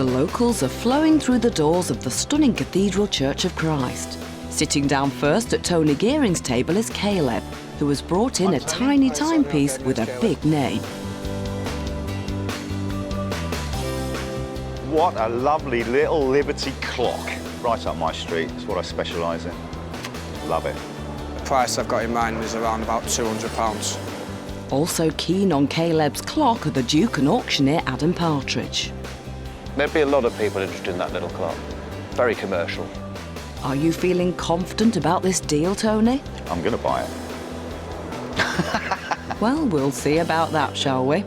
The locals are flowing through the doors of the stunning Cathedral Church of Christ. Sitting down first at Tony Gearing's table is Caleb, who has brought in a tiny timepiece with a big name. What a lovely little Liberty clock. Right up my street, it's what I specialise in. Love it. The price I've got in mind is around about £200. Also keen on Caleb's clock are the Duke and auctioneer Adam Partridge. There'd be a lot of people interested in that little clock. Very commercial. Are you feeling confident about this deal, Tony? I'm going to buy it. Well, we'll see about that, shall we?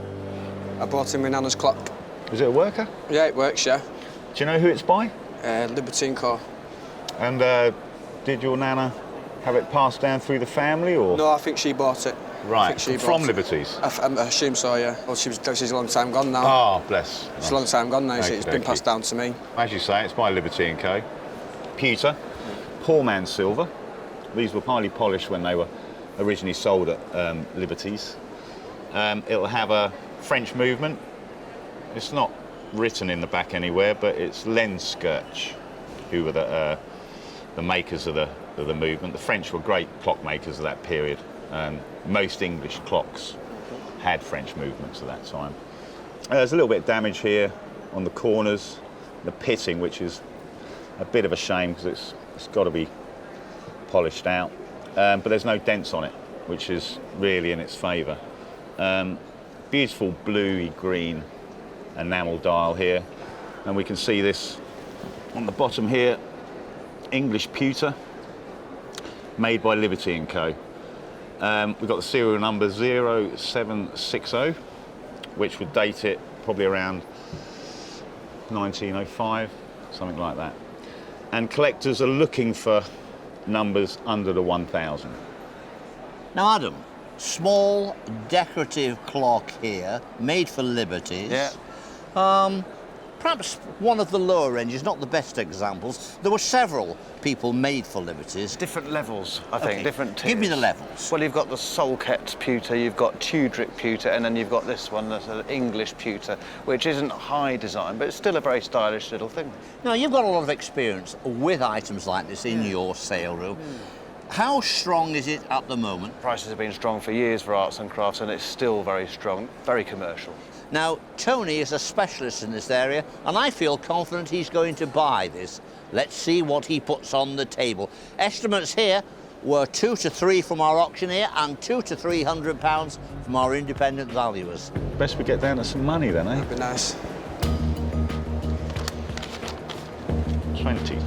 I bought him my nana's clock. Is it a worker? Yeah, it works, yeah. Do you know who it's by? Liberty & Co. And did your nana have it passed down through the family, or? No, I think she bought it. Right, from Liberties? I assume so, yeah. Well, she's a long time gone now. Oh, bless. She's a long time gone now, it's been passed down to me. As you say, it's by Liberty & Co. Pewter, poor man's silver. These were highly polished when they were originally sold at Liberties. It'll have a French movement. It's not written in the back anywhere, but it's Lenskirch, who were the makers of the movement. The French were great clockmakers of that period. Most English clocks had French movements at that time. There's a little bit of damage here on the corners, the pitting, which is a bit of a shame because it's got to be polished out. But there's no dents on it, which is really in its favour. Beautiful bluey green enamel dial here, and we can see this on the bottom here, English pewter, made by Liberty & Co. We've got the serial number 0760, which would date it probably around 1905, something like that. And collectors are looking for numbers under the 1000. Now, Adam, small decorative clock here, made for Liberties. Yeah. Perhaps one of the lower ranges, not the best examples. There were several people made for Liberties. Different levels, I think, Okay. different tiers. Give me the levels. Well, you've got the Solket pewter, you've got Tudoric pewter, and then you've got this one, that's an English pewter, which isn't high design, but it's still a very stylish little thing. Now, you've got a lot of experience with items like this in your sale room. How strong is it at the moment? Prices have been strong for years for arts and crafts, and it's still very strong, very commercial. Now, Tony is a specialist in this area, and I feel confident he's going to buy this. Let's see what he puts on the table. Estimates here were 2 to 3 from our auctioneer and £200 to £300 from our independent valuers. Best we get down to some money then, eh? That'd be nice. 20,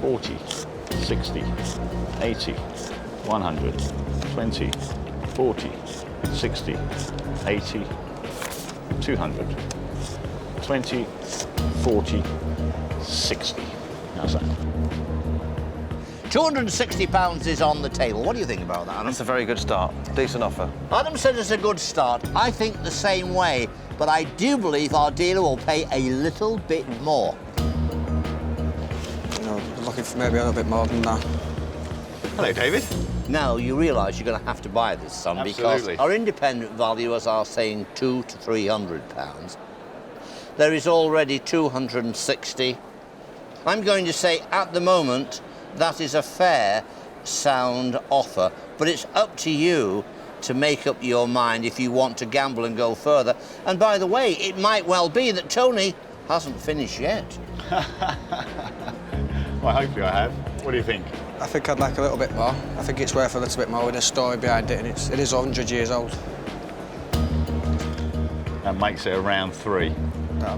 40, 60, 80, 100, 20, 40, 60, 80, 200, 20, 40, 60. How's that? £260 is on the table. What do you think about that, Adam? That's a very good start. Decent offer. Adam said it's a good start. I think the same way, but I do believe our dealer will pay a little bit more. You know, looking for maybe a little bit more than that. Hello, David. Now, you realise you're going to have to buy this, son, Absolutely. because our independent valuers are saying £200 to £300. There is already 260. I'm going to say, at the moment, that is a fair, sound offer, but it's up to you to make up your mind if you want to gamble and go further. And by the way, it might well be that Tony hasn't finished yet. Well, hopefully I have. What do you think? I think I'd like a little bit more. I think it's worth a little bit more with a story behind it, and it is 100 years old. That makes it around 3.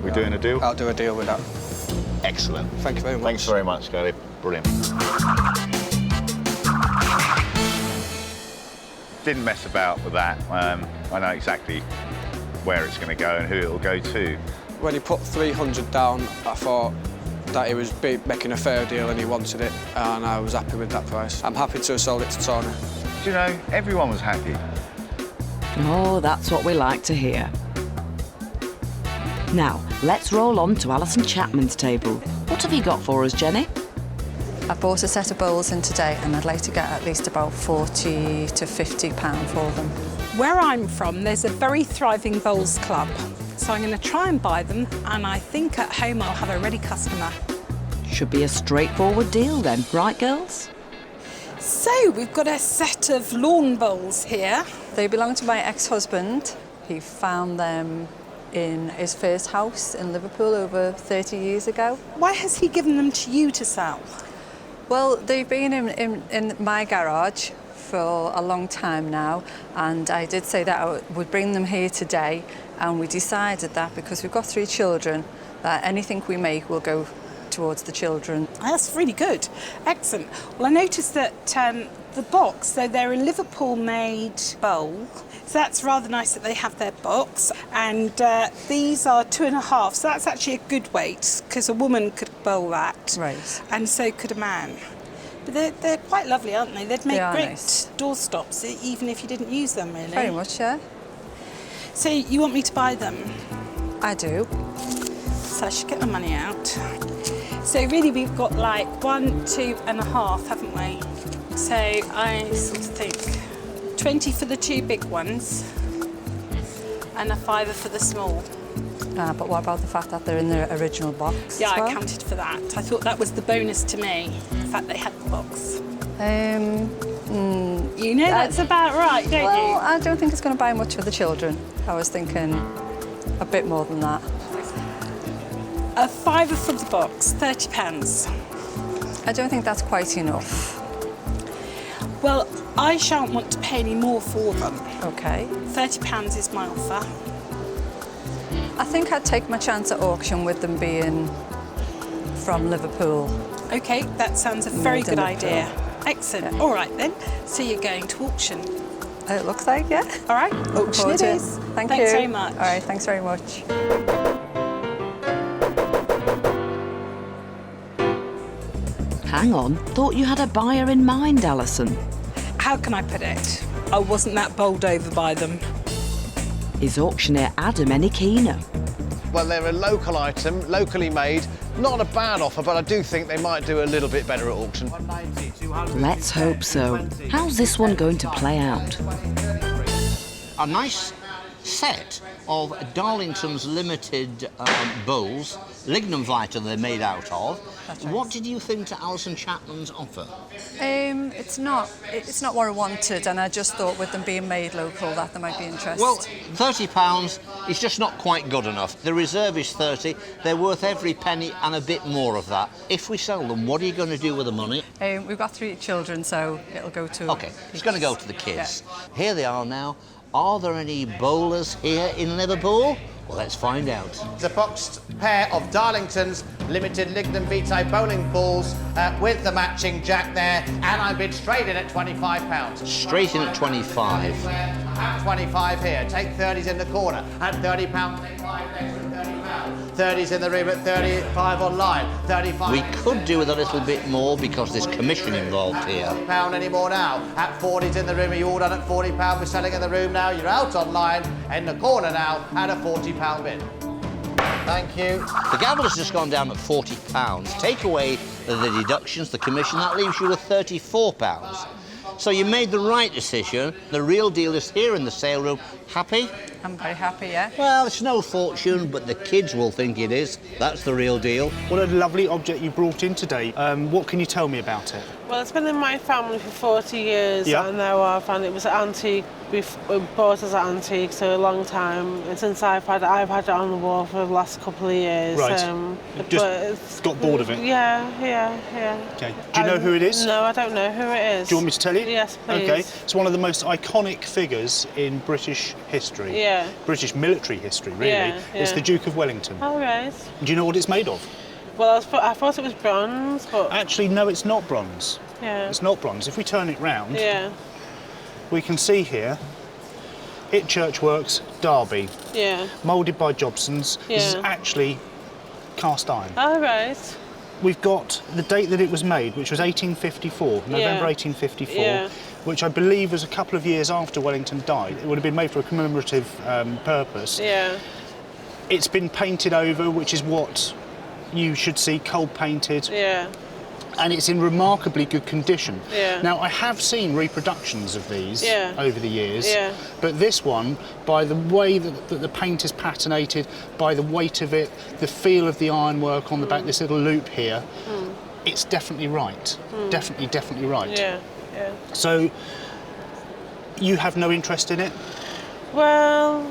We're doing a deal? I'll do a deal with that. Excellent. Thank you very much. Thanks very much, Caleb. Brilliant. Didn't mess about with that. I know exactly where it's going to go and who it'll go to. When he put 300 down, I thought that he was making a fair deal and he wanted it, and I was happy with that price. I'm happy to have sold it to Tony. Do you know, everyone was happy. Oh, that's what we like to hear. Now, let's roll on to Alison Chapman's table. What have you got for us, Jenny? I bought a set of bowls in today and I'd like to get at least about £40 to £50 for them. Where I'm from, there's a very thriving bowls club. So I'm going to try and buy them, and I think at home I'll have a ready customer. Should be a straightforward deal then, right girls? So we've got a set of lawn bowls here. They belong to my ex-husband. He found them in his first house in Liverpool over 30 years ago. Why has he given them to you to sell? Well, they've been in my garage for a long time now, and I did say that I would bring them here today, and we decided that because we've got 3 children, that anything we make will go towards the children. That's really good. Excellent. Well, I noticed that the box, so they're a Liverpool-made bowl, so that's rather nice that they have their box. And these are 2.5, so that's actually a good weight, because a woman could bowl that. Right. And so could a man. But they're quite lovely, aren't they? They'd make great nice doorstops, even if you didn't use them, really. Very much, yeah. So you want me to buy them? I do. So I should get my money out. So really we've got like 1, 2.5, haven't we? So I sort of think 20 for the 2 big ones and a £5 for the small. But what about the fact that they're in their original box? Yeah, as well? I counted for that. I thought that was the bonus to me, the fact they had the box. You know that's about right, don't well, you? I don't think it's going to buy much for the children. I was thinking a bit more than that. A £5 for the box, £30. I don't think that's quite enough. Well, I shan't want to pay any more for them. Okay. £30 is my offer. I think I'd take my chance at auction with them being from Liverpool. OK, that sounds a very Made in good Liverpool. idea. Excellent. Yeah. All right then. So you're going to auction. It looks like, yeah. All right, auction Forward it to is. Thanks Thanks very much. All right, thanks very much. Hang on, thought you had a buyer in mind, Alison. How can I put it? I wasn't that bowled over by them. Is auctioneer Adam any keener? Well, they're a local item, locally made. Not a bad offer, but I do think they might do a little bit better at auction. Let's hope so. How's this one going to play out? A nice set of Darlington's limited bowls, lignum vitae they're made out of. That's right. What did you think to Alison Chapman's offer? It's not what I wanted, and I just thought with them being made local that there might be interest. Well, £30 is just not quite good enough. The reserve is 30. They're worth every penny and a bit more of that. If we sell them, what are you going to do with the money? We've got 3 children, so it'll go to... OK, it's going to go to the kids. Yeah. Here they are now. Are there any bowlers here in Liverpool? Well, let's find out. The boxed pair of Darlington's limited lignum vitae bowling balls with the matching jack there, and I bid straight in at £25. Straight in at 25. At 25 here. Take 30s in the corner. At £30, take 5 extra £30. 30s in the room at 35 online. 35. We could do with a little bit more because there's commission involved here. £40 anymore now. At 40s in the room, are you all done at £40? We're selling in the room now. You're out online. In the corner now at a £40 bid. Thank you. The gavel has just gone down at £40. Take away the deductions, the commission, that leaves you with £34. So you made the right decision. The real deal is here in the sale room. Happy? I'm very happy, yeah. Well, it's no fortune, but the kids will think it is. That's the real deal. What a lovely object you brought in today. What can you tell me about it? Well, it's been in my family for 40 years, Yeah. and now I found it was antique. We bought it as an antique, so a long time. And since I've had it on the wall for the last couple of years. Right. But Just got bored of it? Yeah. Okay. Do you know who it is? No, I don't know who it is. Do you want me to tell you? Yes, please. Okay. It's one of the most iconic figures in British history. Yeah. British military history, really. Yeah. It's the Duke of Wellington. Oh, right. Do you know what it's made of? Well, I thought it was bronze, but... Actually, no, it's not bronze. Yeah. It's not bronze. If we turn it round, Yeah. we can see here, It Churchworks, Derby, Yeah. moulded by Jobsons. This is Yeah. actually cast iron. Oh, right. We've got the date that it was made, which was 1854, November 1854, Yeah. which I believe was a couple of years after Wellington died. It would have been made for a commemorative purpose. Yeah. It's been painted over, which is what you should see, cold painted. Yeah. and it's in remarkably good condition. Yeah. Now, I have seen reproductions of these over the years, Yeah. but this one, by the way that the paint is patinated, by the weight of it, the feel of the ironwork on the back, this little loop here, it's definitely right. Definitely right. Yeah, yeah. So, you have no interest in it? Well,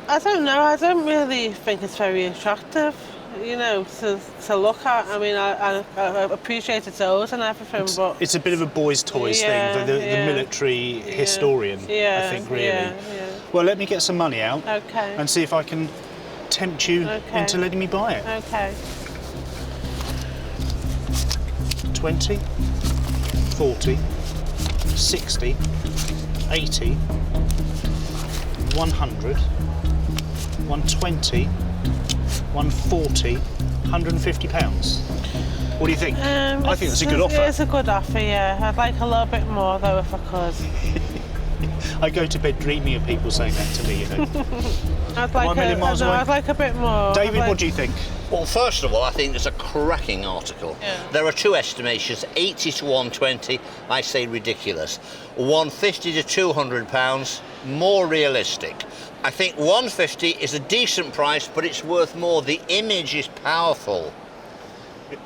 I don't know. I don't really think it's very attractive, you know, to look at. I mean, I appreciate its oars and everything, but... It's a bit of a boys' toys thing for the military historian, I think, really. Yeah. Well, let me get some money out Okay. and see if I can tempt you into letting me buy it. Okay. 20, 40, 60, 80, 100, 120, 140, 150 pounds. What do you think? I think that's a good offer. It's a good offer, yeah. I'd like a little bit more though if I could. I go to bed dreaming of people saying that to me, you know. I'd like a bit more. David, what do you think? Well, first of all, I think it's a cracking article. Yeah. There are two estimations, 80 to 120. I say ridiculous. 150 to 200 pounds, more realistic. I think 150 is a decent price, but it's worth more. The image is powerful.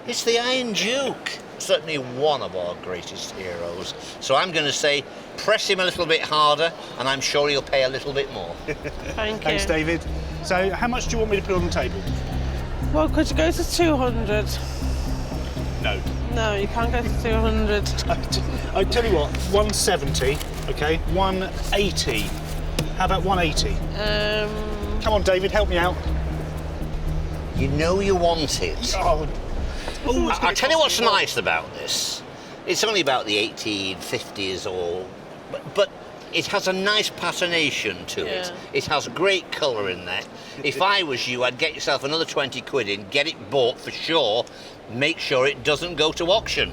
It's the Iron Duke, certainly one of our greatest heroes. So I'm going to say, press him a little bit harder, and I'm sure he'll pay a little bit more. Thank you. Thanks, David. So, how much do you want me to put on the table? Well, could you go to 200? No. No, you can't go to 200. I tell you what, 170, okay? 180. How about 180? Come on, David, help me out. You know you want it. I'll tell you what's nice about this. It's only about the 1850s or... But it has a nice patination to it. It has great colour in there. If I was you, I'd get yourself another 20 quid in, get it bought for sure, make sure it doesn't go to auction.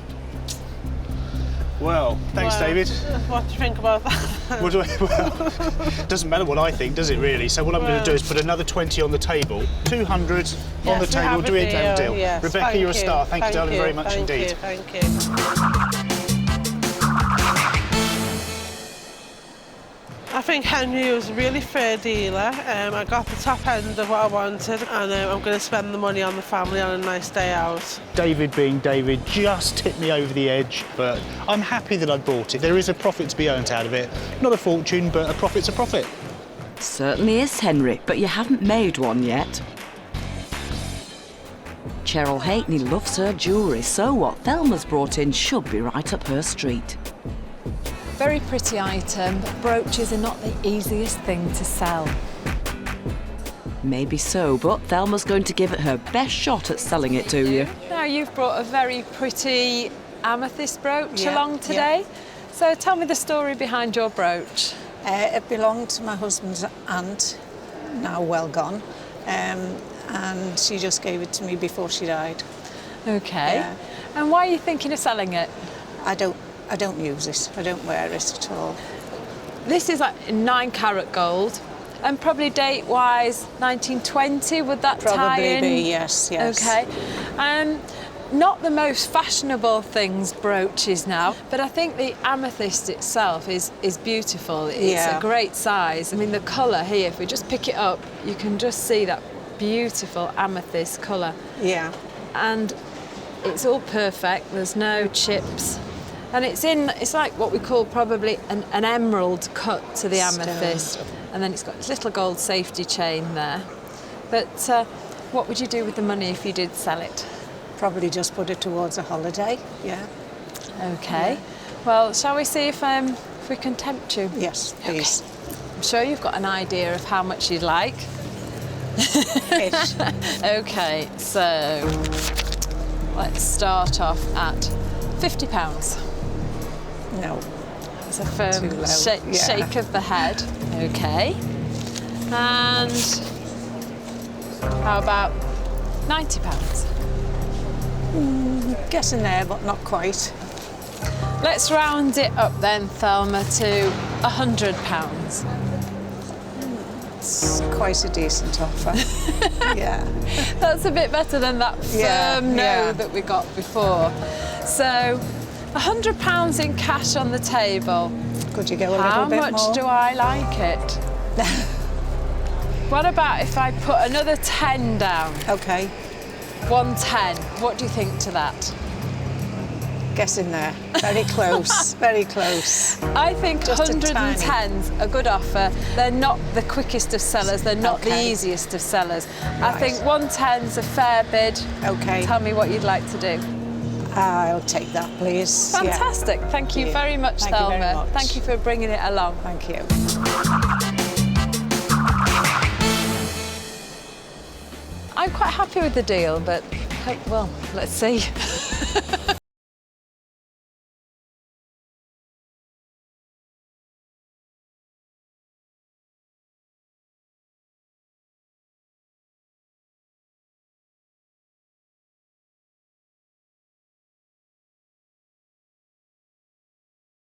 Well, thanks, David. What do you think about that? Well, doesn't matter what I think, does it really? So what I'm going to do is put another 20 on the table, 200 on the table, do we have a deal? Yes, Rebecca, you're a star. Thank you, darling, very much indeed. Thank you. I think Henry was a really fair dealer. I got the top end of what I wanted, and I'm going to spend the money on the family on a nice day out. David being David just tipped me over the edge, but I'm happy that I bought it. There is a profit to be earned out of it. Not a fortune, but a profit's a profit. Certainly is, Henry, but you haven't made one yet. Cheryl Halkney loves her jewellery, so what Thelma's brought in should be right up her street. Very pretty item, but brooches are not the easiest thing to sell. Maybe so, but Thelma's going to give it her best shot at selling it to you. Now, you've brought a very pretty amethyst brooch along today. So tell me the story behind your brooch. It belonged to my husband's aunt, now well gone, and she just gave it to me before she died. Okay. Yeah. And why are you thinking of selling it? I don't use it. I don't wear it at all. This is like 9 carat gold, and probably date-wise 1920. Would that tie in? Probably be, yes. Okay. Not the most fashionable things brooches now, but I think the amethyst itself is beautiful. It's a great size. I mean, the colour here, if we just pick it up, you can just see that beautiful amethyst colour. Yeah. And it's all perfect. There's no chips. And it's like what we call probably an emerald cut to the amethyst. And then it's got this little gold safety chain there. But what would you do with the money if you did sell it? Probably just put it towards a holiday, yeah. Okay. Yeah. Well, shall we see if we can tempt you? Yes, please. Okay. I'm sure you've got an idea of how much you'd like. Okay, so let's start off at £50. No. It's a firm shake of the head. Okay. And how about £90? Getting there, but not quite. Let's round it up then, Thelma, to £100. That's quite a decent offer. Yeah. That's a bit better than that firm no that we got before. So, £100 in cash on the table. Could you go a little bit more? How much do I like it? What about if I put another 10 down? Okay. 110. What do you think to that? Get in there. Very close. Very close. I think Just 110's a good offer. They're not the quickest of sellers. They're not the easiest of sellers. I think 110's a fair bid. Okay. Tell me what you'd like to do. I'll take that, please. Fantastic. Yeah. Thank you very much, Thank Thelma. you very much. Thank you for bringing it along. Thank you. I'm quite happy with the deal, but, well, let's see.